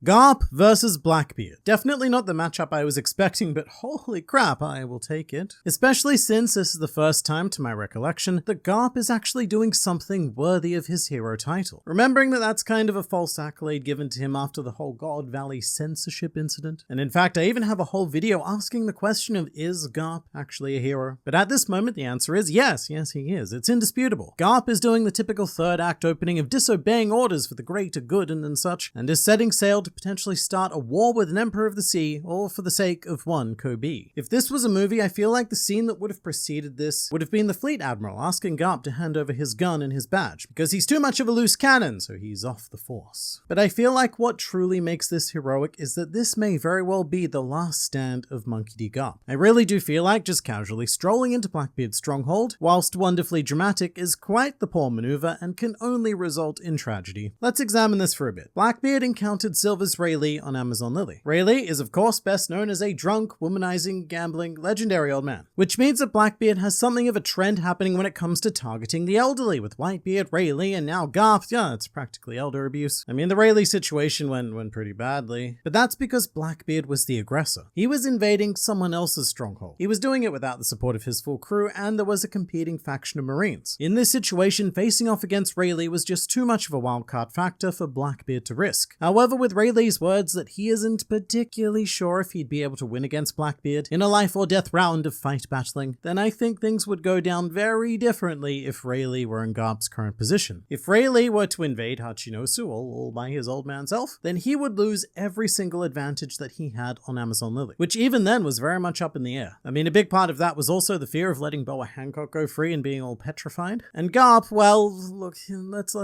Garp versus Blackbeard. Definitely not the matchup I was expecting, but holy crap, I will take it. Especially since this is the first time, to my recollection, that Garp is actually doing something worthy of his hero title. Remembering that that's kind of a false accolade given to him after the whole God Valley censorship incident. And in fact, I even have a whole video asking the question of, is Garp actually a hero? But at this moment, the answer is yes, he is. It's indisputable. Garp is doing the typical third act opening of disobeying orders for the greater good and such, and is setting sail to potentially start a war with an Emperor of the Sea, all for the sake of one Kobe. If this was a movie, I feel like the scene that would have preceded this would have been the Fleet Admiral asking Garp to hand over his gun and his badge, because he's too much of a loose cannon, so he's off the force. But I feel like what truly makes this heroic is that this may very well be the last stand of Monkey D. Garp. I really do feel like just casually strolling into Blackbeard's stronghold, whilst wonderfully dramatic, is quite the poor maneuver and can only result in tragedy. Let's examine this for a bit. Blackbeard encountered Silver's Rayleigh on Amazon Lily. Rayleigh is of course best known as a drunk, womanizing, gambling, legendary old man, which means that Blackbeard has something of a trend happening when it comes to targeting the elderly, with Whitebeard, Rayleigh, and now Garp. Yeah, it's practically elder abuse. I mean, the Rayleigh situation went pretty badly, but that's because Blackbeard was the aggressor. He was invading someone else's stronghold. He was doing it without the support of his full crew, and there was a competing faction of Marines. In this situation, facing off against Rayleigh was just too much of a wildcard factor for Blackbeard to risk. However, with Rayleigh's words that he isn't particularly sure if he'd be able to win against Blackbeard in a life or death round of fight battling, then I think things would go down very differently if Rayleigh were in Garp's current position. If Rayleigh were to invade Hachinosu all by his old man self, then he would lose every single advantage that he had on Amazon Lily, which even then was very much up in the air. I mean, a big part of that was also the fear of letting Boa Hancock go free and being all petrified. And Garp, well, look, let's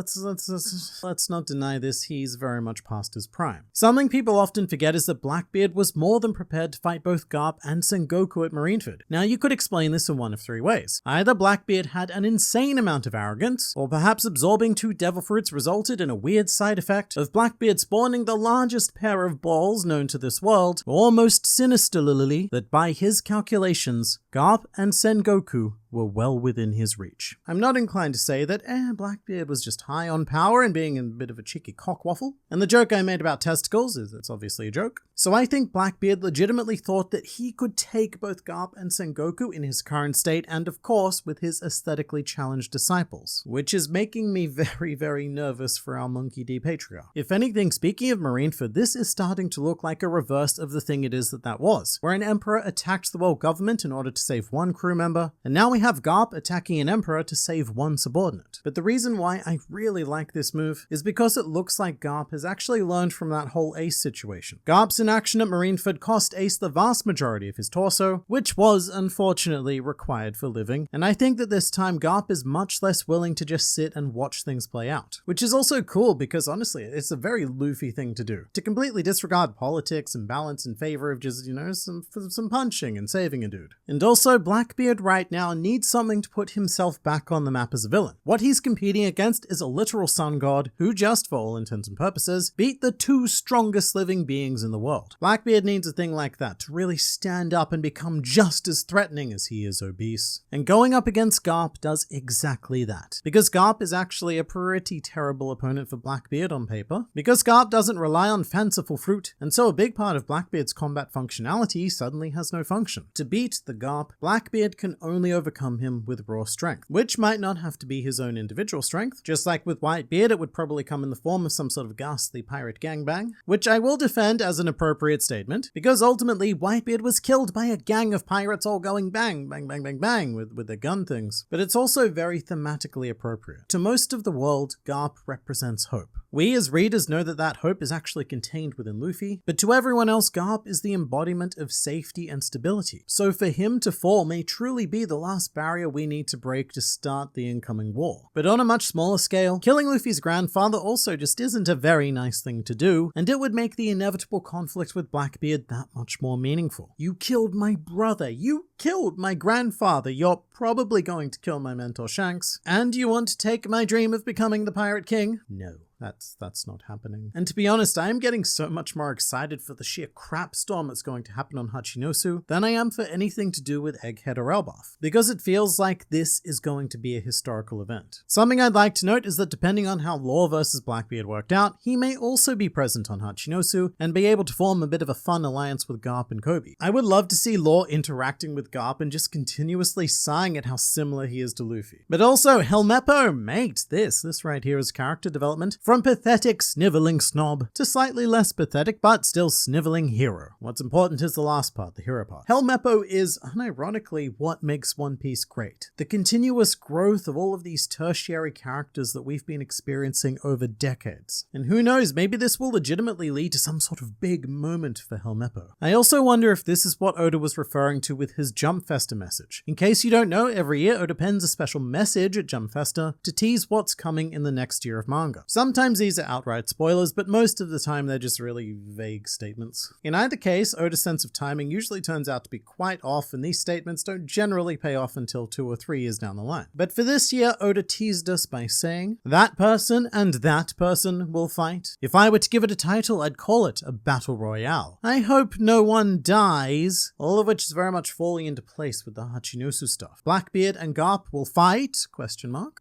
not deny this, he's very much past his prime. Something people often forget is that Blackbeard was more than prepared to fight both Garp and Sengoku at Marineford. Now, you could explain this in one of three ways. Either Blackbeard had an insane amount of arrogance, or perhaps absorbing 2 devil fruits resulted in a weird side effect of Blackbeard spawning the largest pair of balls known to this world, or most sinisterly, that by his calculations, Garp and Sengoku were well within his reach. I'm not inclined to say that Blackbeard was just high on power and being a bit of a cheeky cockwaffle, and the joke I made about testicles is it's obviously a joke. So I think Blackbeard legitimately thought that he could take both Garp and Sengoku in his current state, and of course with his aesthetically challenged disciples, which is making me very nervous for our Monkey D patriarch. If anything, speaking of Marineford, this is starting to look like a reverse of the thing it is that was, where an emperor attacked the world government in order to save one crew member, and now we have Garp attacking an emperor to save one subordinate. But the reason why I really like this move is because it looks like Garp has actually learned from that whole Ace situation. Garp's inaction at Marineford cost Ace the vast majority of his torso, which was unfortunately required for living, and I think that this time Garp is much less willing to just sit and watch things play out. Which is also cool because honestly, it's a very Luffy thing to do. To completely disregard politics and balance in favor of just, some punching and saving a dude. And also, Blackbeard right now needs something to put himself back on the map as a villain. What he's competing against is a literal sun god who just, for all intents and purposes, beat the 2 strongest living beings in the world. Blackbeard needs a thing like that to really stand up and become just as threatening as he is obese. And going up against Garp does exactly that. Because Garp is actually a pretty terrible opponent for Blackbeard on paper. Because Garp doesn't rely on fanciful fruit, and so a big part of Blackbeard's combat functionality suddenly has no function. To beat the Garp, Blackbeard can only overcome him with raw strength, which might not have to be his own individual strength. Just like with Whitebeard, it would probably come in the form of some sort of ghastly pirate gangbang, which I will defend as an appropriate statement, because ultimately Whitebeard was killed by a gang of pirates all going bang, bang, bang, bang, bang with their gun things. But it's also very thematically appropriate. To most of the world, Garp represents hope. We as readers know that that hope is actually contained within Luffy, but to everyone else, Garp is the embodiment of safety and stability. So for him to fall may truly be the last barrier we need to break to start the incoming war. But on a much smaller scale, killing Luffy's grandfather also just isn't a very nice thing to do, and it would make the inevitable conflict with Blackbeard that much more meaningful. You killed my brother, you killed my grandfather, you're probably going to kill my mentor Shanks, and you want to take my dream of becoming the Pirate King? No. That's not happening. And to be honest, I am getting so much more excited for the sheer crap storm that's going to happen on Hachinosu than I am for anything to do with Egghead or Elbaf, because it feels like this is going to be a historical event. Something I'd like to note is that depending on how Law versus Blackbeard worked out, he may also be present on Hachinosu and be able to form a bit of a fun alliance with Garp and Koby. I would love to see Law interacting with Garp and just continuously sighing at how similar he is to Luffy. But also, Helmeppo, mate, this right here is character development from pathetic sniveling snob to slightly less pathetic but still sniveling hero. What's important is the last part, the hero part. Helmeppo is, unironically, what makes One Piece great. The continuous growth of all of these tertiary characters that we've been experiencing over decades. And who knows, maybe this will legitimately lead to some sort of big moment for Helmeppo. I also wonder if this is what Oda was referring to with his Jump Festa message. In case you don't know, every year Oda pens a special message at Jump Festa to tease what's coming in the next year of manga. Sometimes these are outright spoilers, but most of the time they're just really vague statements. In either case, Oda's sense of timing usually turns out to be quite off, and these statements don't generally pay off until 2 or 3 years down the line. But for this year, Oda teased us by saying, that person and that person will fight. If I were to give it a title, I'd call it a battle royale. I hope no one dies, all of which is very much falling into place with the Hachinosu stuff. Blackbeard and Garp will fight, ?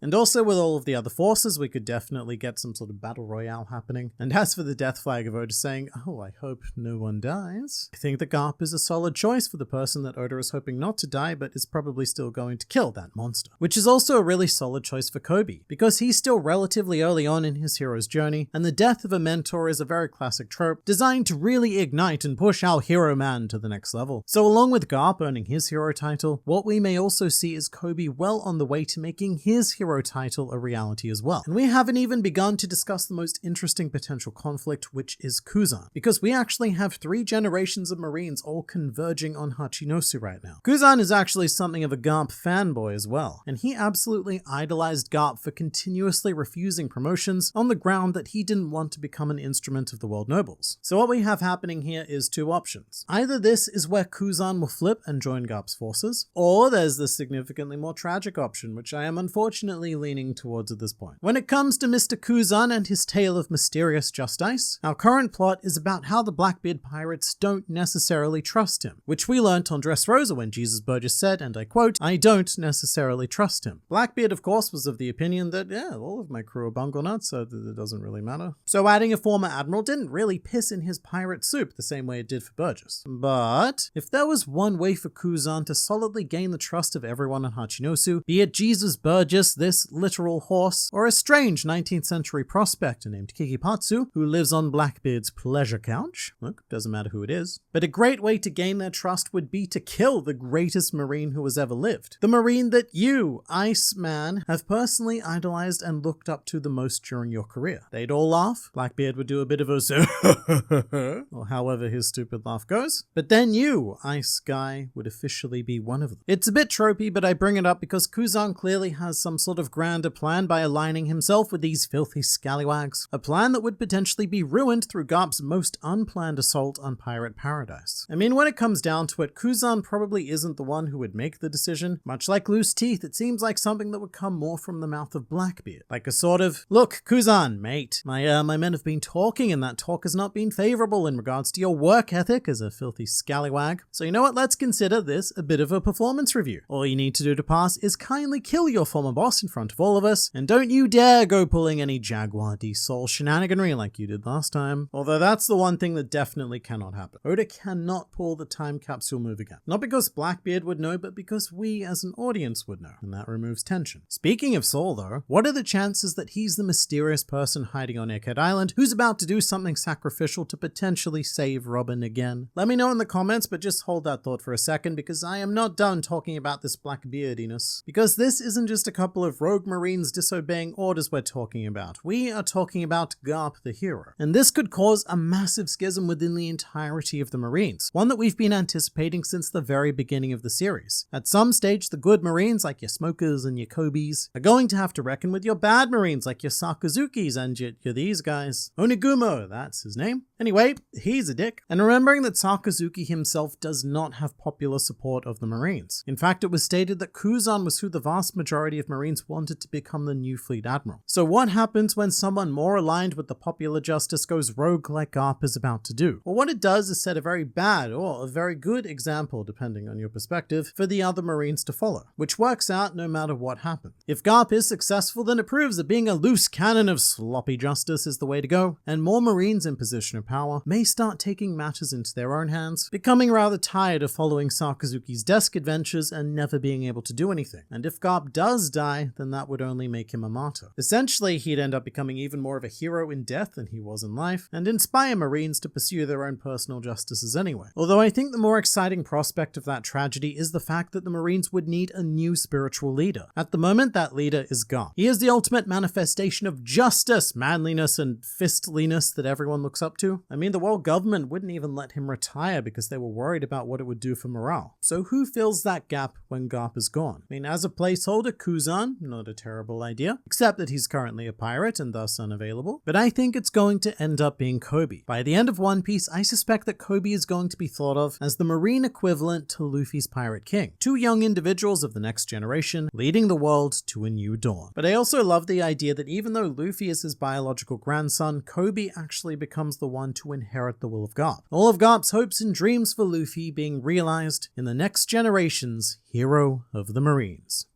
And also with all of the other forces, we could definitely get some sort of battle royale happening. And as for the death flag of Oda saying, oh, I hope no one dies, I think that Garp is a solid choice for the person that Oda is hoping not to die, but is probably still going to kill that monster. Which is also a really solid choice for Koby, because he's still relatively early on in his hero's journey, and the death of a mentor is a very classic trope designed to really ignite and push our hero man to the next level. So along with Garp earning his hero title, what we may also see is Koby well on the way to making his hero title a reality as well. And we haven't even begun to discuss the most interesting potential conflict, which is Kuzan, because we actually have 3 generations of Marines all converging on Hachinosu right now. Kuzan is actually something of a Garp fanboy as well, and he absolutely idolized Garp for continuously refusing promotions on the ground that he didn't want to become an instrument of the world nobles. So what we have happening here is 2 options. Either this is where Kuzan will flip and join Garp's forces, or there's the significantly more tragic option, which I am unfortunately leaning towards at this point. When it comes to Mr. Kuzan and his tale of mysterious justice, our current plot is about how the Blackbeard pirates don't necessarily trust him, which we learnt on Dressrosa when Jesus Burgess said, and I quote, I don't necessarily trust him. Blackbeard, of course, was of the opinion that, yeah, all of my crew are bungle nuts, so that it doesn't really matter. So adding a former admiral didn't really piss in his pirate soup the same way it did for Burgess. But if there was one way for Kuzan to solidly gain the trust of everyone on Hachinosu, be it Jesus Burgess, this literal horse, or a strange 19th century prospector named Kikipatsu, who lives on Blackbeard's pleasure couch. Look, doesn't matter who it is. But a great way to gain their trust would be to kill the greatest Marine who has ever lived. The Marine that you, Iceman, have personally idolized and looked up to the most during your career. They'd all laugh. Blackbeard would do a bit of a or however his stupid laugh goes. But then you, Ice Guy, would officially be one of them. It's a bit tropey, but I bring it up because Kuzan clearly has some sort of grander plan by aligning himself with these filthy scallywags. A plan that would potentially be ruined through Garp's most unplanned assault on Pirate Paradise. I mean, when it comes down to it, Kuzan probably isn't the one who would make the decision. Much like Loose Teeth, it seems like something that would come more from the mouth of Blackbeard. Like a sort of, look, Kuzan, mate, my men have been talking and that talk has not been favorable in regards to your work ethic as a filthy scallywag. So you know what, let's consider this a bit of a performance review. All you need to do to pass is kindly kill your former boss in front of all of us, and don't you dare go pulling any Jaguar D Soul shenaniganry like you did last time. Although that's the one thing that definitely cannot happen. Oda cannot pull the time capsule move again. Not because Blackbeard would know, but because we as an audience would know, and that removes tension. Speaking of Soul though, what are the chances that he's the mysterious person hiding on Egghead Island who's about to do something sacrificial to potentially save Robin again? Let me know in the comments, but just hold that thought for a second because I am not done talking about this Blackbeardiness. Because this isn't just a couple of rogue Marines disobeying orders we're talking about. We are talking about Garp the hero. And this could cause a massive schism within the entirety of the Marines, one that we've been anticipating since the very beginning of the series. At some stage, the good Marines like your Smokers and your Kobys are going to have to reckon with your bad Marines like your Sakazukis and your these guys. Onigumo, that's his name. Anyway, he's a dick. And remembering that Sakazuki himself does not have popular support of the Marines. In fact, it was stated that Kuzan was who the vast majority of Marines wanted to become the new fleet admiral. So what happens when when someone more aligned with the popular justice goes rogue like Garp is about to do. Or what it does is set a very bad or a very good example, depending on your perspective, for the other Marines to follow, which works out no matter what happens. If Garp is successful, then it proves that being a loose cannon of sloppy justice is the way to go, and more Marines in position of power may start taking matters into their own hands, becoming rather tired of following Sakazuki's desk adventures and never being able to do anything. And if Garp does die, then that would only make him a martyr. Essentially, he'd end up becoming even more of a hero in death than he was in life, and inspire Marines to pursue their own personal justices anyway. Although I think the more exciting prospect of that tragedy is the fact that the Marines would need a new spiritual leader. At the moment, that leader is Garp. He is the ultimate manifestation of justice, manliness, and fistliness that everyone looks up to. I mean, the world government wouldn't even let him retire because they were worried about what it would do for morale. So who fills that gap when Garp is gone? I mean, as a placeholder, Kuzan, not a terrible idea, except that he's currently a pirate and thus unavailable. But I think it's going to end up being Koby. By the end of One Piece, I suspect that Koby is going to be thought of as the Marine equivalent to Luffy's Pirate King. Two young individuals of the next generation leading the world to a new dawn. But I also love the idea that even though Luffy is his biological grandson, Koby actually becomes the one to inherit the will of Garp. All of Garp's hopes and dreams for Luffy being realized in the next generation's hero of the Marines.